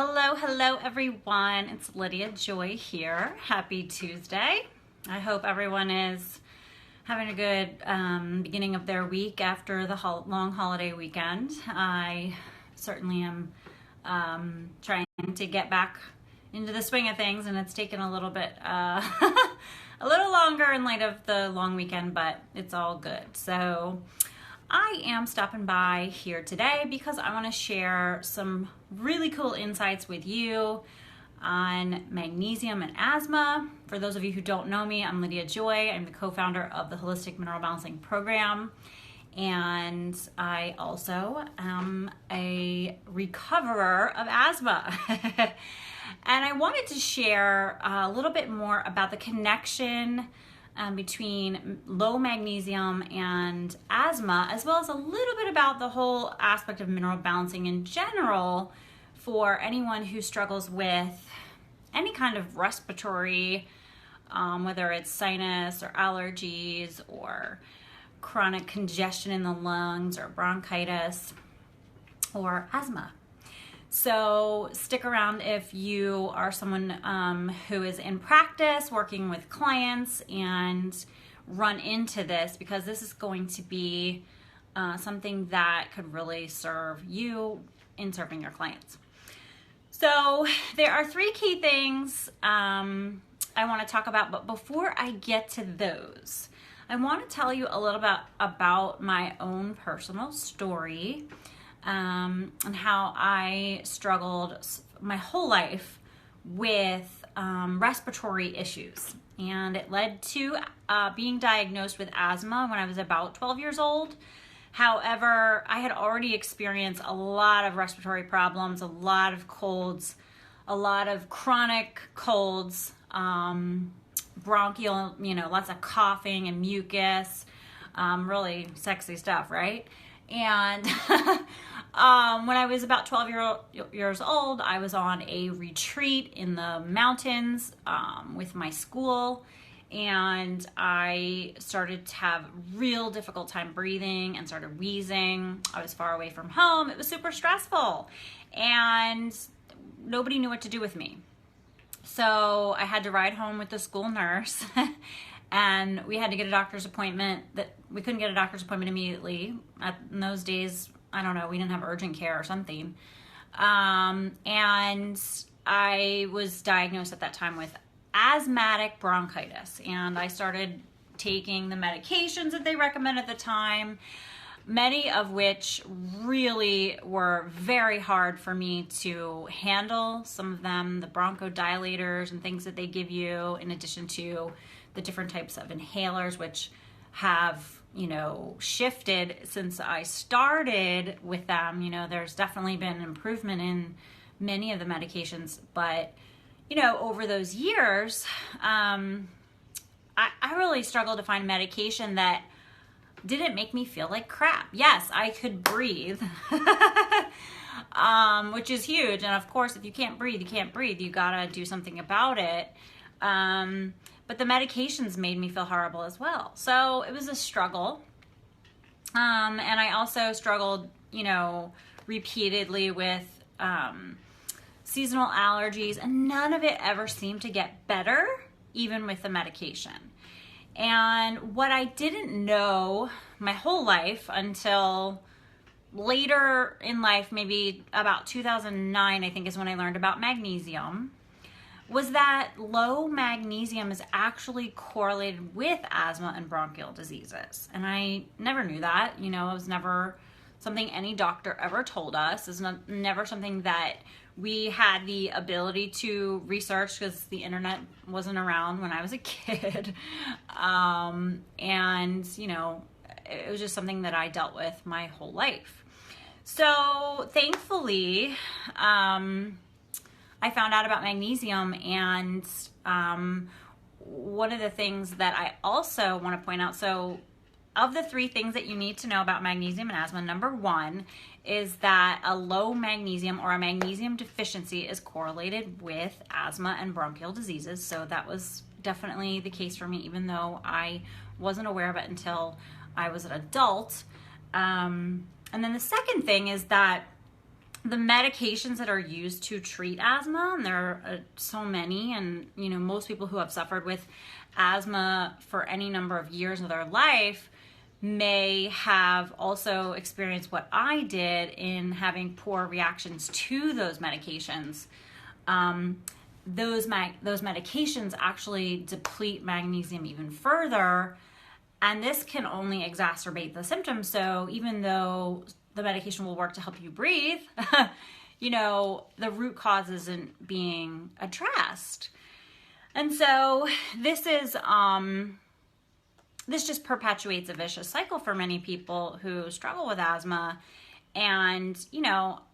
Hello everyone. It's Lydia Joy here. Happy Tuesday. I hope everyone is having a good beginning of their week after the long holiday weekend. I certainly am trying to get back into the swing of things, and it's taken a little bit, a little longer in light of the long weekend, but it's all good. So I am stopping by here today because I want to share some really cool insights with you on magnesium and asthma. For those of you who don't know me, I'm Lydia Joy. I'm the co-founder of the Holistic Mineral Balancing Program, and I also am a recoverer of asthma. And I wanted to share a little bit more about the connection between low magnesium and asthma, as well as a little bit about the whole aspect of mineral balancing in general for anyone who struggles with any kind of respiratory, whether it's sinus or allergies or chronic congestion in the lungs or bronchitis or asthma. So stick around if you are someone who is in practice working with clients and run into this, because this is going to be something that could really serve you in serving your clients. So there are three key things I want to talk about, but before I get to those, I want to tell you a little bit about my own personal story. And how I struggled my whole life with respiratory issues. And it led to being diagnosed with asthma when I was about 12 years old. However, I had already experienced a lot of respiratory problems, a lot of colds, a lot of chronic colds, bronchial, lots of coughing and mucus, really sexy stuff, right? And when I was about 12 years old, I was on a retreat in the mountains with my school, and I started to have real difficult time breathing and started wheezing. I was far away from home. It was super stressful, and nobody knew what to do with me. So I had to ride home with the school nurse. And we had to get a doctor's appointment. That we couldn't get a doctor's appointment immediately. In those days, I don't know, we didn't have urgent care or something. And I was diagnosed at that time with asthmatic bronchitis. And I started taking the medications that they recommend at the time, many of which really were very hard for me to handle. Some of them, the bronchodilators and things that they give you, in addition to the different types of inhalers, which have, shifted since I started with them. There's definitely been an improvement in many of the medications, but, over those years, I really struggled to find medication that didn't make me feel like crap. Yes, I could breathe, which is huge. And of course, if you can't breathe, you can't breathe. You gotta do something about it. But the medications made me feel horrible as well. So it was a struggle. And I also struggled, repeatedly with seasonal allergies, and none of it ever seemed to get better, even with the medication. And what I didn't know my whole life until later in life, maybe about 2009, I think is when I learned about magnesium, was that low magnesium is actually correlated with asthma and bronchial diseases. And I never knew that. It was never something any doctor ever told us. It's never something that we had the ability to research, because the internet wasn't around when I was a kid. And, it was just something that I dealt with my whole life. So thankfully, I found out about magnesium, and one of the things that I also want to point out, so of the three things that you need to know about magnesium and asthma, number one is that a low magnesium or a magnesium deficiency is correlated with asthma and bronchial diseases. So that was definitely the case for me, even though I wasn't aware of it until I was an adult. And then the second thing is that the medications that are used to treat asthma, and there are so many, and most people who have suffered with asthma for any number of years of their life may have also experienced what I did in having poor reactions to those medications. Those medications actually deplete magnesium even further, and this can only exacerbate the symptoms. So even though the medication will work to help you breathe, the root cause isn't being addressed. And so this just perpetuates a vicious cycle for many people who struggle with asthma. And,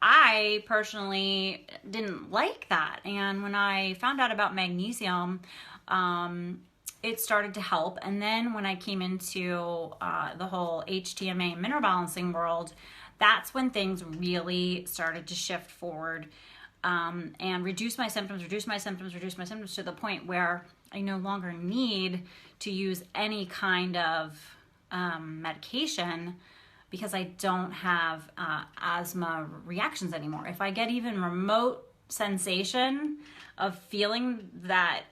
I personally didn't like that. And when I found out about magnesium, it started to help. And then when I came into the whole HTMA mineral balancing world, that's when things really started to shift forward and reduce my symptoms to the point where I no longer need to use any kind of medication because I don't have asthma reactions anymore. If I get even remote sensation of feeling that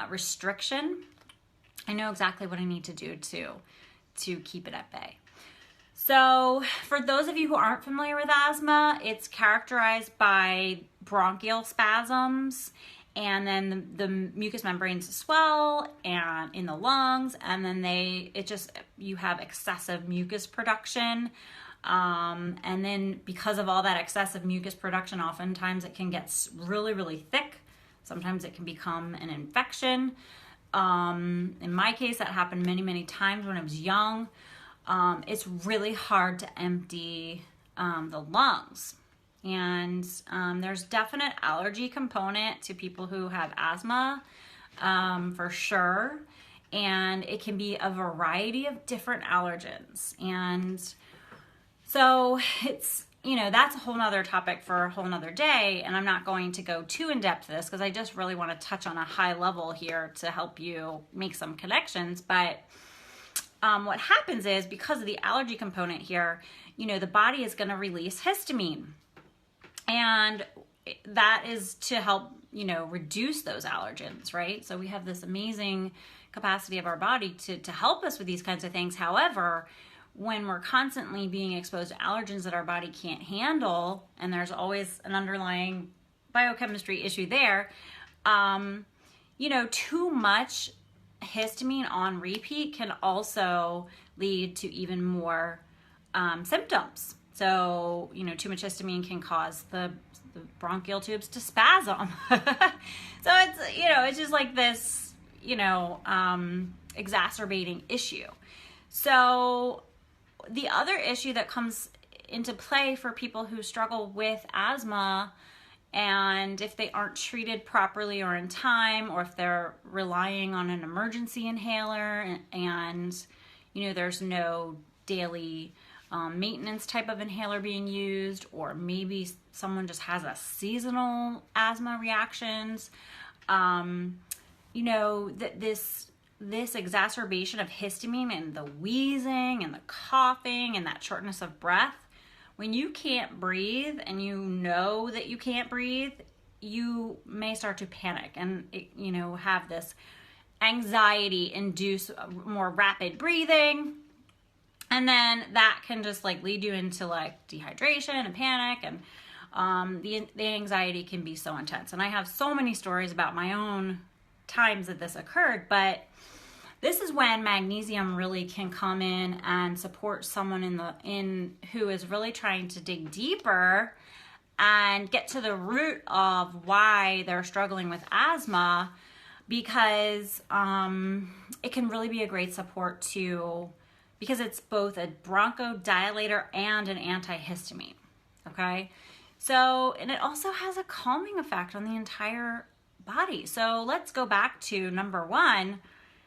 restriction, I know exactly what I need to do to keep it at bay. So for those of you who aren't familiar with asthma, it's characterized by bronchial spasms, and then the mucous membranes swell and in the lungs, and then you have excessive mucus production. And then because of all that excessive mucus production, oftentimes it can get really, really thick. Sometimes it can become an infection. In my case, that happened many, many times when I was young. It's really hard to empty the lungs. And there's definite allergy component to people who have asthma, for sure. And it can be a variety of different allergens. And so it's, that's a whole nother topic for a whole nother day. And I'm not going to go too in depth to this because I just really want to touch on a high level here to help you make some connections. But what happens is, because of the allergy component here, the body is going to release histamine. And that is to help, reduce those allergens, right? So we have this amazing capacity of our body to help us with these kinds of things. However, when we're constantly being exposed to allergens that our body can't handle, and there's always an underlying biochemistry issue there, too much histamine on repeat can also lead to even more symptoms. So, too much histamine can cause the bronchial tubes to spasm. So it's just like this, exacerbating issue. So the other issue that comes into play for people who struggle with asthma, and if they aren't treated properly or in time, or if they're relying on an emergency inhaler and there's no daily maintenance type of inhaler being used, or maybe someone just has a seasonal asthma reactions, this exacerbation of histamine and the wheezing and the coughing and that shortness of breath, when you can't breathe and you know that you can't breathe, you may start to panic and have this anxiety induce more rapid breathing. And then that can just lead you into dehydration and panic, and the anxiety can be so intense. And I have so many stories about my own times that this occurred, but this is when magnesium really can come in and support someone who is really trying to dig deeper and get to the root of why they're struggling with asthma, because it can really be a great support because it's both a bronchodilator and an antihistamine, okay? So, and it also has a calming effect on the entire body. So let's go back to number one.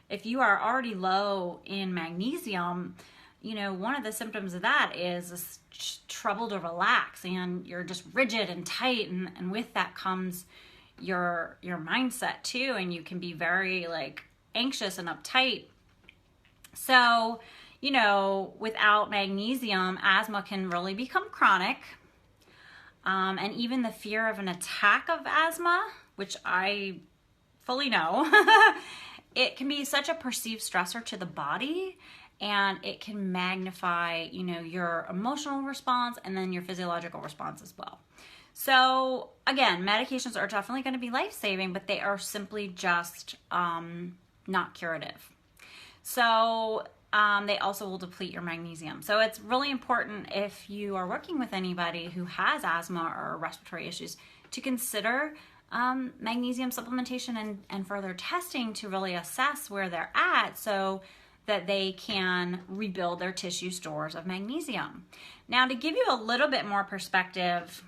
If you are already low in magnesium, one of the symptoms of that is trouble to relax, and you're just rigid and tight, and with that comes your mindset too, and you can be very anxious and uptight. So, without magnesium, asthma can really become chronic. and even the fear of an attack of asthma, which I fully know, it can be such a perceived stressor to the body, and it can magnify, your emotional response and then your physiological response as well. So again, medications are definitely going to be life-saving, but they are simply just not curative. So they also will deplete your magnesium. So it's really important, if you are working with anybody who has asthma or respiratory issues, to consider magnesium supplementation and further testing to really assess where they're at, so that they can rebuild their tissue stores of magnesium. Now, to give you a little bit more perspective,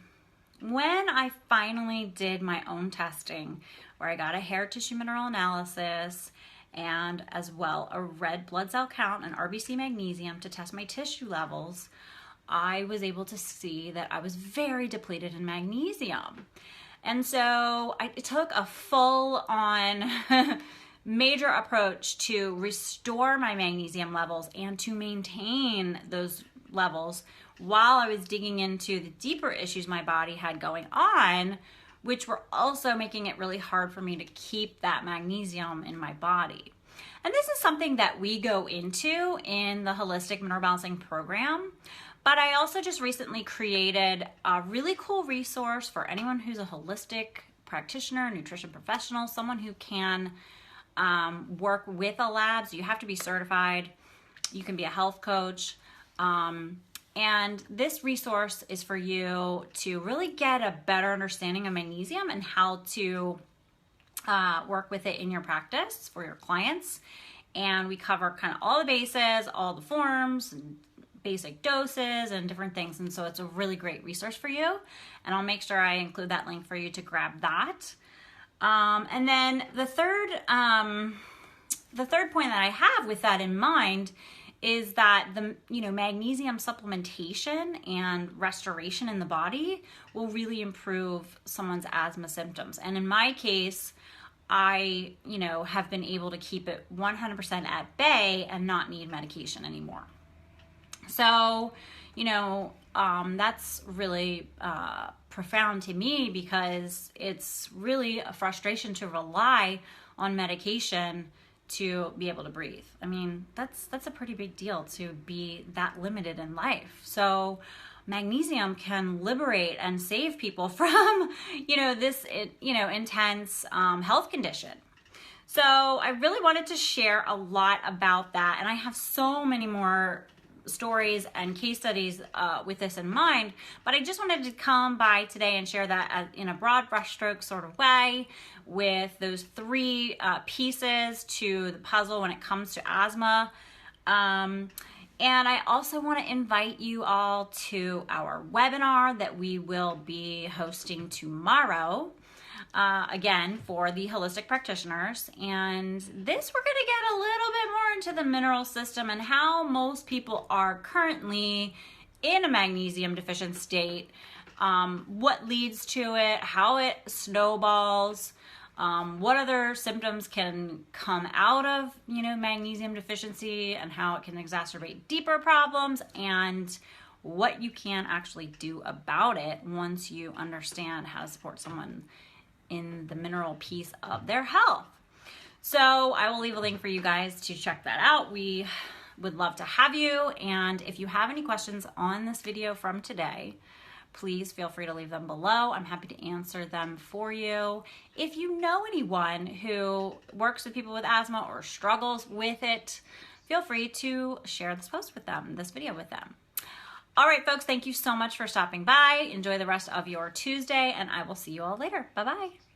when I finally did my own testing, where I got a hair tissue mineral analysis and as well a red blood cell count and RBC magnesium to test my tissue levels, I was able to see that I was very depleted in magnesium. And so I took a full-on major approach to restore my magnesium levels and to maintain those levels while I was digging into the deeper issues my body had going on, which were also making it really hard for me to keep that magnesium in my body. And this is something that we go into in the Holistic Mineral Balancing Program. But I also just recently created a really cool resource for anyone who's a holistic practitioner, nutrition professional, someone who can work with a lab. So you have to be certified. You can be a health coach. And this resource is for you to really get a better understanding of magnesium and how to work with it in your practice for your clients. And we cover kind of all the bases, all the forms, and basic doses and different things. And so it's a really great resource for you. And I'll make sure I include that link for you to grab that. And then the third point that I have with that in mind is that the magnesium supplementation and restoration in the body will really improve someone's asthma symptoms. And in my case, I have been able to keep it 100% at bay and not need medication anymore. So, that's really profound to me, because it's really a frustration to rely on medication to be able to breathe. I mean, that's a pretty big deal to be that limited in life. So magnesium can liberate and save people from, this, intense health condition. So I really wanted to share a lot about that. And I have so many more stories and case studies with this in mind, but I just wanted to come by today and share that in a broad brushstroke sort of way, with those three pieces to the puzzle when it comes to asthma. And I also want to invite you all to our webinar that we will be hosting tomorrow, again, for the holistic practitioners. And this, we're going to get a little bit more into the mineral system and how most people are currently in a magnesium deficient state, what leads to it, how it snowballs, what other symptoms can come out of, magnesium deficiency, and how it can exacerbate deeper problems, and what you can actually do about it once you understand how to support someone in the mineral piece of their health. So I will leave a link for you guys to check that out. We would love to have you. And if you have any questions on this video from today, please feel free to leave them below. I'm happy to answer them for you. If you know anyone who works with people with asthma or struggles with it, feel free to share this post with them, this video with them. All right, folks, thank you so much for stopping by. Enjoy the rest of your Tuesday, and I will see you all later. Bye-bye.